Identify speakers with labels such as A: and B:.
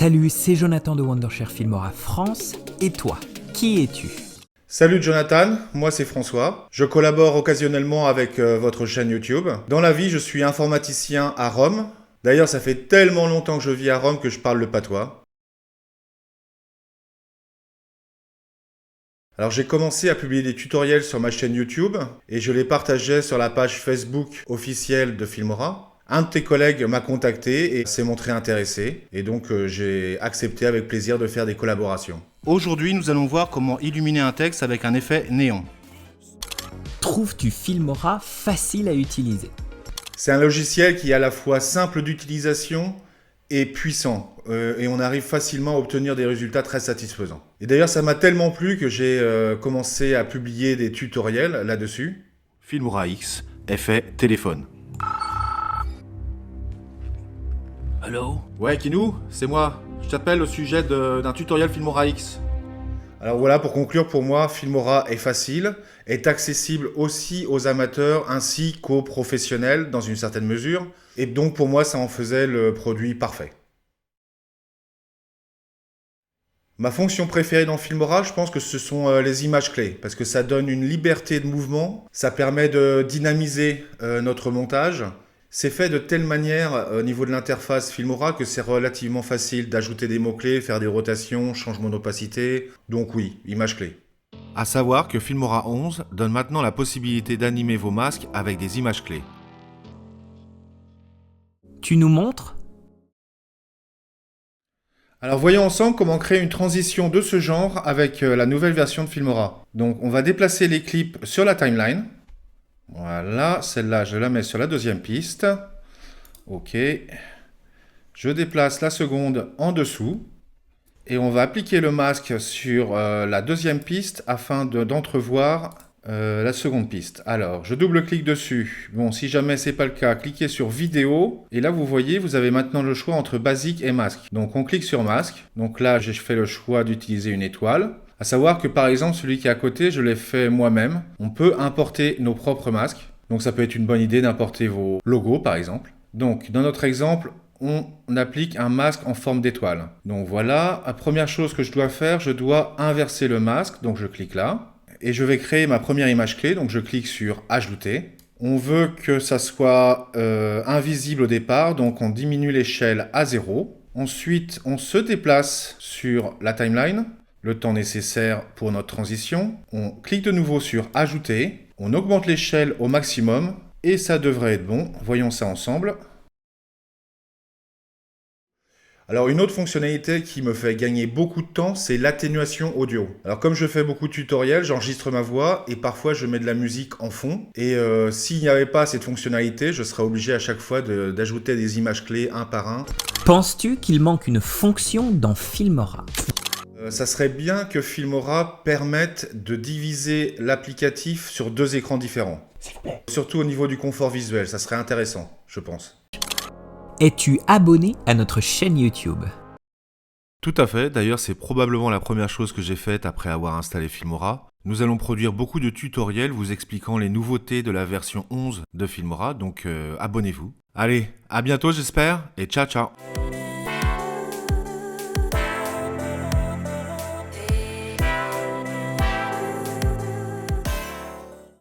A: Salut, c'est Jonathan de Wondershare Filmora France. Et toi, qui es-tu?
B: Salut Jonathan, moi c'est François. Je collabore occasionnellement avec votre chaîne YouTube. Dans la vie, je suis informaticien à Rome. D'ailleurs, ça fait tellement longtemps que je vis à Rome que je parle le patois. Alors j'ai commencé à publier des tutoriels sur ma chaîne YouTube et je les partageais sur la page Facebook officielle de Filmora. Un de tes collègues m'a contacté et s'est montré intéressé et donc j'ai accepté avec plaisir de faire des collaborations.
C: Aujourd'hui, nous allons voir comment illuminer un texte avec un effet néon.
A: Trouves-tu Filmora facile à utiliser?
B: C'est un logiciel qui est à la fois simple d'utilisation et puissant. Et on arrive facilement à obtenir des résultats très satisfaisants. Et d'ailleurs, ça m'a tellement plu que j'ai commencé à publier des tutoriels là-dessus.
C: Filmora X, effet téléphone. Allô? Ouais, Kinou, c'est moi. Je t'appelle au sujet d'un tutoriel Filmora X.
B: Alors voilà, pour conclure, pour moi, Filmora est facile, est accessible aussi aux amateurs ainsi qu'aux professionnels dans une certaine mesure. Et donc pour moi, ça en faisait le produit parfait. Ma fonction préférée dans Filmora, je pense que ce sont les images clés, parce que ça donne une liberté de mouvement, ça permet de dynamiser notre montage. C'est fait de telle manière au niveau de l'interface Filmora que c'est relativement facile d'ajouter des mots-clés, faire des rotations, changement d'opacité. Donc oui, images clés.
C: À savoir que Filmora 11 donne maintenant la possibilité d'animer vos masques avec des images clés.
A: Tu nous montres?
B: Alors voyons ensemble comment créer une transition de ce genre avec la nouvelle version de Filmora. Donc on va déplacer les clips sur la timeline. Voilà, celle-là je la mets sur la deuxième piste. Ok. Je déplace la seconde en dessous. Et on va appliquer le masque sur la deuxième piste afin d'entrevoir la seconde piste. Alors, je double-clique dessus. Bon, si jamais c'est pas le cas, cliquez sur vidéo. Et là, vous voyez, vous avez maintenant le choix entre basique et masque. Donc, on clique sur masque. Donc là, j'ai fait le choix d'utiliser une étoile. À savoir que par exemple, celui qui est à côté, je l'ai fait moi-même. On peut importer nos propres masques. Donc, ça peut être une bonne idée d'importer vos logos, par exemple. Donc, dans notre exemple, on applique un masque en forme d'étoile. Donc voilà, la première chose que je dois faire, je dois inverser le masque. Donc je clique là. Et je vais créer ma première image clé. Donc je clique sur Ajouter. On veut que ça soit invisible au départ. Donc on diminue l'échelle à 0. Ensuite, on se déplace sur la timeline. Le temps nécessaire pour notre transition. On clique de nouveau sur Ajouter. On augmente l'échelle au maximum. Et ça devrait être bon. Voyons ça ensemble. Alors une autre fonctionnalité qui me fait gagner beaucoup de temps, c'est l'atténuation audio. Alors comme je fais beaucoup de tutoriels, j'enregistre ma voix et parfois je mets de la musique en fond. Et s'il n'y avait pas cette fonctionnalité, je serais obligé à chaque fois d'ajouter des images clés un par un.
A: Penses-tu qu'il manque une fonction dans Filmora?
B: Ça serait bien que Filmora permette de diviser l'applicatif sur 2 écrans différents.
A: S'il vous plaît.
B: Surtout au niveau du confort visuel, ça serait intéressant, je pense.
A: Es-tu abonné à notre chaîne YouTube?
C: Tout à fait, d'ailleurs c'est probablement la première chose que j'ai faite après avoir installé Filmora. Nous allons produire beaucoup de tutoriels vous expliquant les nouveautés de la version 11 de Filmora, donc abonnez-vous. Allez, à bientôt j'espère, et ciao ciao!